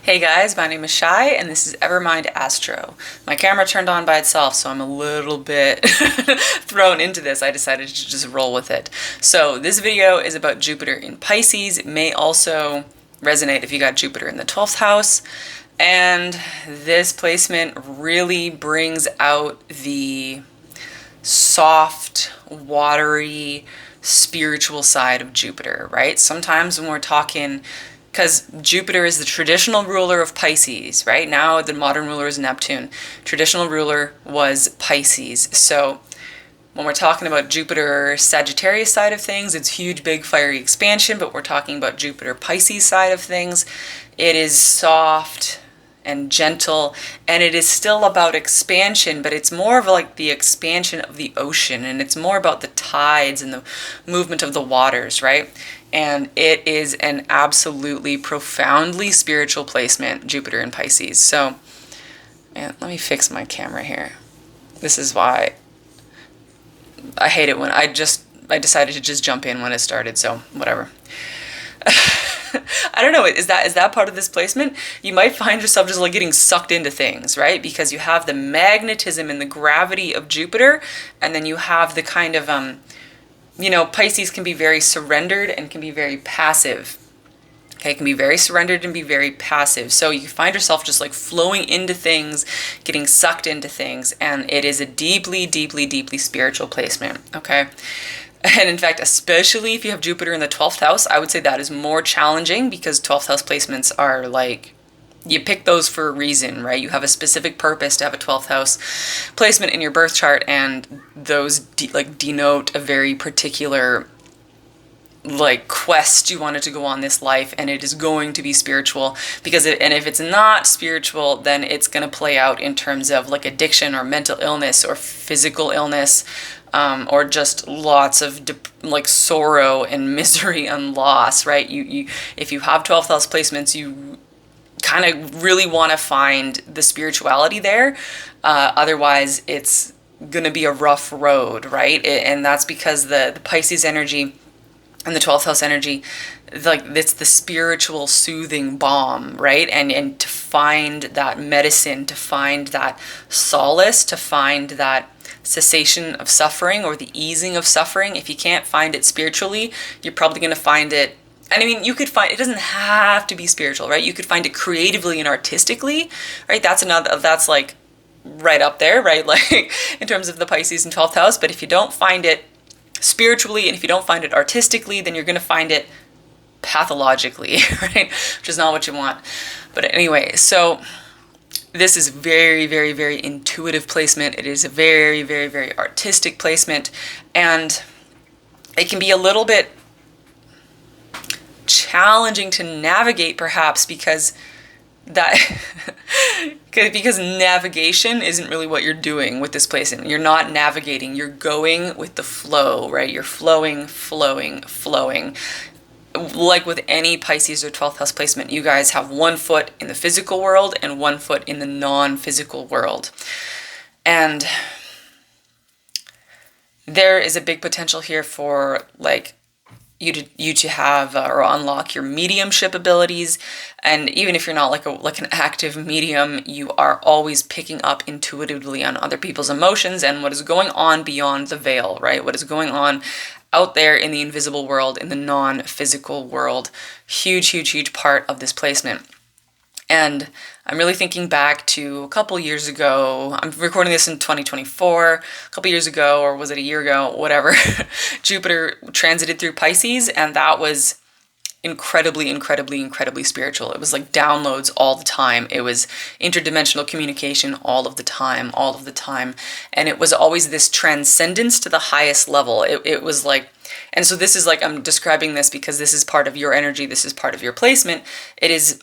Hey guys, my name is Shai, and this is Evermind Astro. My camera turned on by itself, so I'm a little bit thrown into this. I decided to just roll with it. So this video is about Jupiter in Pisces. It may also resonate if you got Jupiter in the 12th house. And this placement really brings out the soft, watery, spiritual side of Jupiter, right? Sometimes when we're talking, because Jupiter is the traditional ruler of Pisces, right? Now the modern ruler is Neptune. Traditional ruler was Pisces. So when we're talking about Jupiter Sagittarius side of things, it's huge, big, fiery expansion, but we're talking about Jupiter Pisces side of things. It is soft and gentle, and it is still about expansion, but it's more of like the expansion of the ocean, and it's more about the tides and the movement of the waters, right? And it is an absolutely profoundly spiritual placement, Jupiter in Pisces. So, man, let me fix my camera here. This is why I hate it when I decided to just jump in when it started, so whatever. I don't know, is that part of this placement? You might find yourself just like getting sucked into things, right? Because you have the magnetism and the gravity of Jupiter, and then you have the kind of, Pisces can be very surrendered and can be very passive. Okay, it can be very surrendered and be very passive. So you find yourself just like flowing into things, getting sucked into things, and it is a deeply, deeply, deeply spiritual placement, okay? And in fact, especially if you have Jupiter in the 12th house, I would say that is more challenging because 12th house placements are like, you pick those for a reason, right? You have a specific purpose to have a 12th house placement in your birth chart, and those denote a very particular quest you wanted to go on this life, and it is going to be spiritual because and if it's not spiritual, then it's going to play out in terms of like addiction or mental illness or physical illness, or just lots of sorrow and misery and loss, right? You if you have 12th house placements, you kind of really want to find the spirituality there. Otherwise, it's going to be a rough road, right? And that's because the Pisces energy and the 12th house energy, like, it's the spiritual soothing balm, right? And to find that medicine, to find that solace, to find that cessation of suffering or the easing of suffering, if you can't find it spiritually, you're probably going to find it. And I mean, you could find, it doesn't have to be spiritual, right? You could find it creatively and artistically, right? That's like right up there, right? Like in terms of the Pisces and 12th house. But if you don't find it spiritually, and if you don't find it artistically, then you're going to find it pathologically, right? Which is not what you want. But anyway, so this is very, very, very intuitive placement. It is a very, very, very artistic placement, and it can be a little bit challenging to navigate, perhaps, because navigation isn't really what you're doing with this placement. You're not navigating, you're going with the flow, right? You're flowing, flowing, flowing. Like with any Pisces or 12th house placement, you guys have one foot in the physical world and one foot in the non-physical world. And there is a big potential here for you to have or unlock your mediumship abilities. And even if you're not like an active medium, you are always picking up intuitively on other people's emotions and what is going on beyond the veil, right? What is going on out there in the invisible world, in the non-physical world. Huge, huge, huge part of this placement. And I'm really thinking back to a couple years ago. I'm recording this in 2024. A couple years ago, or was it a year ago? Whatever. Jupiter transited through Pisces, and that was incredibly, incredibly, incredibly spiritual. It was like downloads all the time. It was interdimensional communication all of the time, all of the time. And it was always this transcendence to the highest level. It was like, and so this is like, I'm describing this because this is part of your energy. This is part of your placement. It is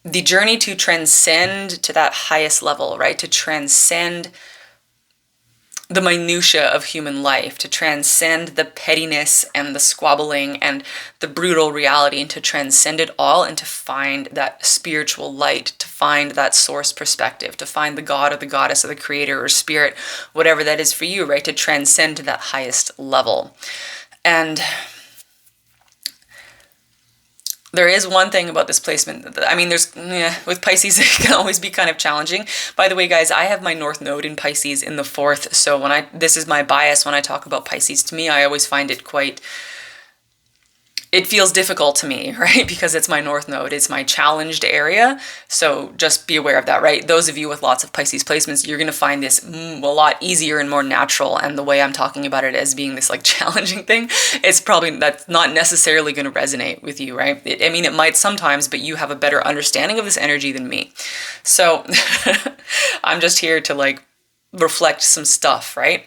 the journey to transcend to that highest level, right? To transcend the minutia of human life, to transcend the pettiness and the squabbling and the brutal reality, and to transcend it all and to find that spiritual light, to find that source perspective, to find the God or the goddess or the creator or spirit, whatever that is for you, right? To transcend to that highest level. And There is one thing about this placement. I mean, with Pisces, it can always be kind of challenging. By the way, guys, I have my North Node in Pisces in the 4th. So this is my bias when I talk about Pisces. To me, I always find it feels difficult to me, right? Because it's my North Node, it's my challenged area. So just be aware of that, right? Those of you with lots of Pisces placements, you're going to find this a lot easier and more natural. And the way I'm talking about it as being this like challenging thing, that's not necessarily going to resonate with you, right? It might sometimes, but you have a better understanding of this energy than me. So I'm just here to like reflect some stuff, right?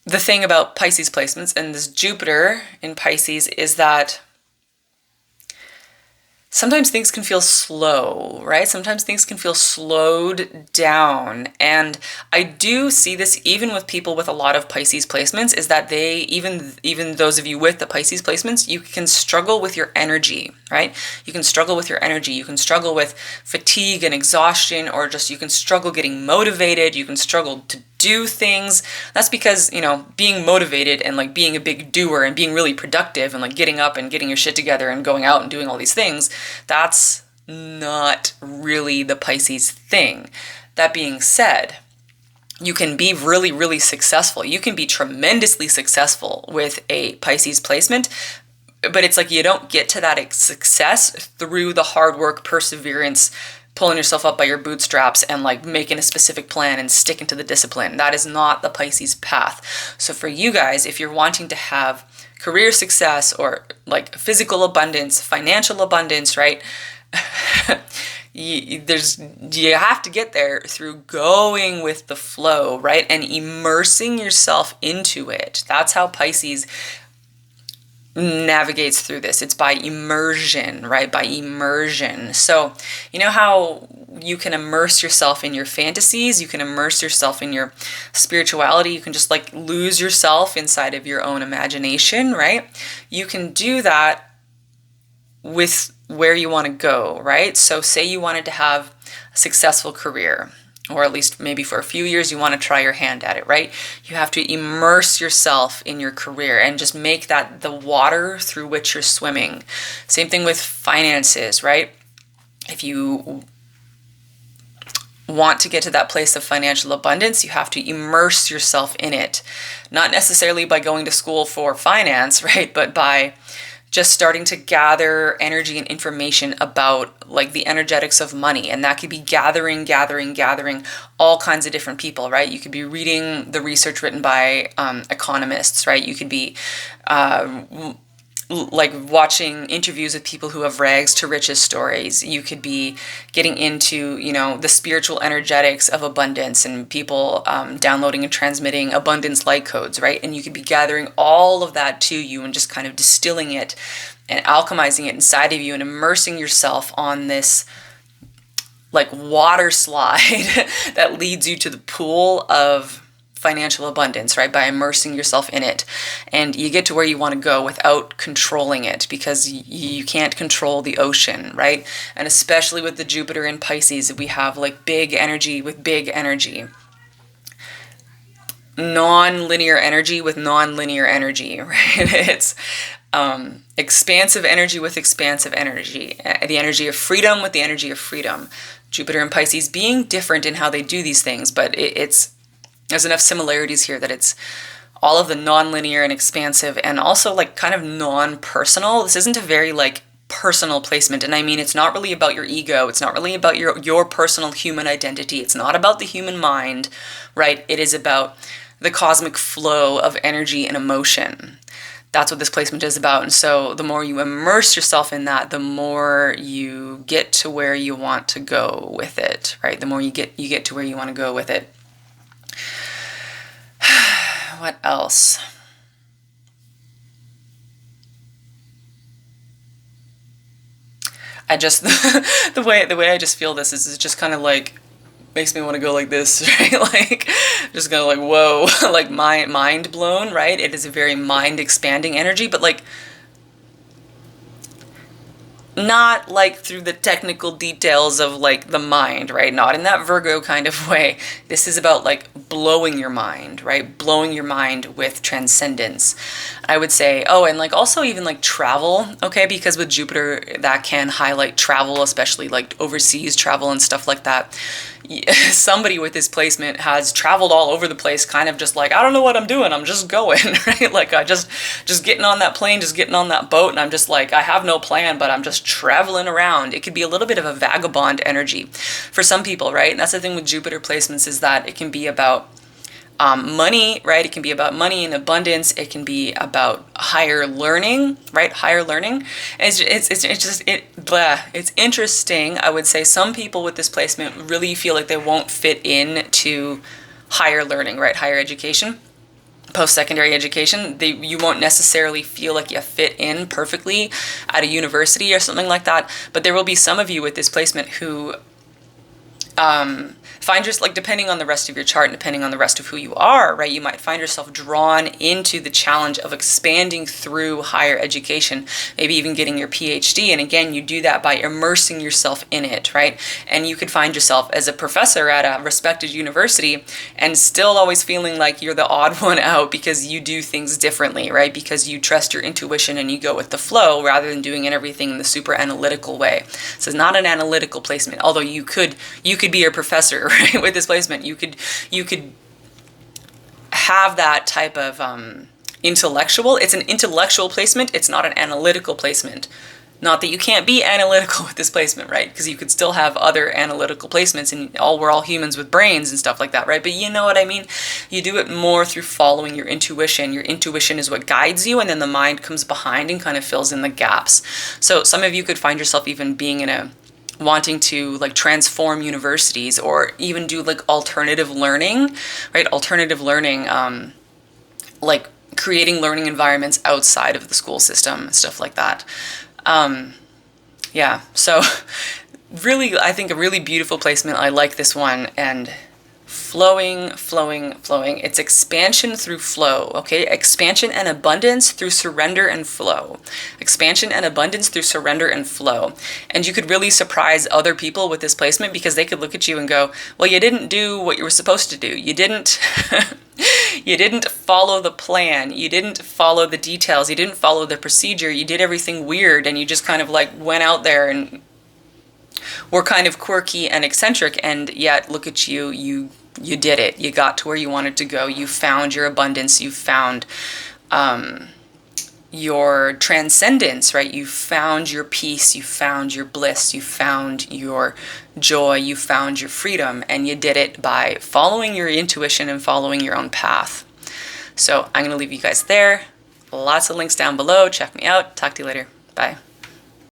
The thing about Pisces placements and this Jupiter in Pisces is that sometimes things can feel slow, right? Sometimes things can feel slowed down. And I do see this even with people with a lot of Pisces placements, is that even those of you with the Pisces placements, you can struggle with your energy, right? You can struggle with your energy. You can struggle with fatigue and exhaustion, or just you can struggle getting motivated. You can struggle to do things. That's because, being motivated and like being a big doer and being really productive and like getting up and getting your shit together and going out and doing all these things, that's not really the Pisces thing. That being said, you can be really, really successful. You can be tremendously successful with a Pisces placement, but it's like you don't get to that success through the hard work, perseverance, pulling yourself up by your bootstraps and like making a specific plan and sticking to the discipline. That is not the Pisces path. So for you guys, if you're wanting to have career success or like physical abundance, financial abundance, right? You have to get there through going with the flow, right? And immersing yourself into it. That's how Pisces navigates through this. It's by immersion, right? By immersion. So you know how you can immerse yourself in your fantasies, you can immerse yourself in your spirituality, you can just like lose yourself inside of your own imagination, right? You can do that with where you want to go, right? So say you wanted to have a successful career, or at least maybe for a few years you want to try your hand at it, right? You have to immerse yourself in your career and just make that the water through which you're swimming. Same thing with finances, right? If you want to get to that place of financial abundance, you have to immerse yourself in it. Not necessarily by going to school for finance, right? But by just starting to gather energy and information about like the energetics of money. And that could be gathering all kinds of different people, right? You could be reading the research written by economists, right? You could be like watching interviews with people who have rags to riches stories. You could be getting into, the spiritual energetics of abundance and people downloading and transmitting abundance light codes, right? And you could be gathering all of that to you and just kind of distilling it and alchemizing it inside of you and immersing yourself on this like water slide that leads you to the pool of financial abundance, right? By immersing yourself in it. And you get to where you want to go without controlling it, because you can't control the ocean, right? And especially with the Jupiter in Pisces, we have like big energy with big energy. Non-linear energy with non-linear energy, right? It's expansive energy with expansive energy. The energy of freedom with the energy of freedom. Jupiter and Pisces being different in how they do these things, but there's enough similarities here that it's all of the non-linear and expansive and also like kind of non-personal. This isn't a very like personal placement. And I mean, it's not really about your ego. It's not really about your personal human identity. It's not about the human mind, right? It is about the cosmic flow of energy and emotion. That's what this placement is about. And so the more you immerse yourself in that, the more you get to where you want to go with it, right? The more you get to where you want to go with it. What else? I just the way I just feel this is just kind of like makes me want to go like this, right? Like just kind of like whoa, like mind blown, right? It is a very mind expanding energy, but like not like through the technical details of like the mind, right? Not in that Virgo kind of way. This is about like blowing your mind, right? Blowing your mind with transcendence. I would say, oh, and like also even like travel, okay? Because with Jupiter, that can highlight travel, especially like overseas travel and stuff like that. Somebody with this placement has traveled all over the place, kind of just like, I don't know what I'm doing, I'm just going, right? Like I just getting on that plane, just getting on that boat, and I'm just like, I have no plan, but I'm just traveling around. It could be a little bit of a vagabond energy for some people, right? And that's the thing with Jupiter placements, is that it can be about money, right? It can be about money and abundance. It can be about higher learning, right? Higher learning. And it's interesting. I would say some people with this placement really feel like they won't fit in to higher learning, right? Higher education, post-secondary education. You won't necessarily feel like you fit in perfectly at a university or something like that. But there will be some of you with this placement who find yourself, like, depending on the rest of your chart and depending on the rest of who you are, right, you might find yourself drawn into the challenge of expanding through higher education, maybe even getting your PhD. And again, you do that by immersing yourself in it, right? And you could find yourself as a professor at a respected university and still always feeling like you're the odd one out because you do things differently, right? Because you trust your intuition and you go with the flow rather than doing everything in the super analytical way. So it's not an analytical placement, although you could be a professor, right? With this placement, you could have that type of intellectual. It's an intellectual placement. It's not an analytical placement. Not that you can't be analytical with this placement, right? Because you could still have other analytical placements, and we're all humans with brains and stuff like that, right? But you know what I mean? You do it more through following your intuition. Your intuition is what guides you, and then the mind comes behind and kind of fills in the gaps. So some of you could find yourself even being wanting to like transform universities, or even do like alternative learning, right? Alternative learning, like creating learning environments outside of the school system and stuff like that. Yeah, so really, I think a really beautiful placement. I like this one. And flowing. It's expansion through flow, okay? Expansion and abundance through surrender and flow. Expansion and abundance through surrender and flow. And you could really surprise other people with this placement, because they could look at you and go, well, you didn't do what you were supposed to do. You didn't you didn't follow the plan. You didn't follow the details. You didn't follow the procedure. You did everything weird, and you just kind of like went out there and were kind of quirky and eccentric, and yet look at you, you did it. You got to where you wanted to go. You found your abundance. You found your transcendence, right? You found your peace. You found your bliss. You found your joy. You found your freedom. And you did it by following your intuition and following your own path. So I'm going to leave you guys there. Lots of links down below. Check me out. Talk to you later. Bye.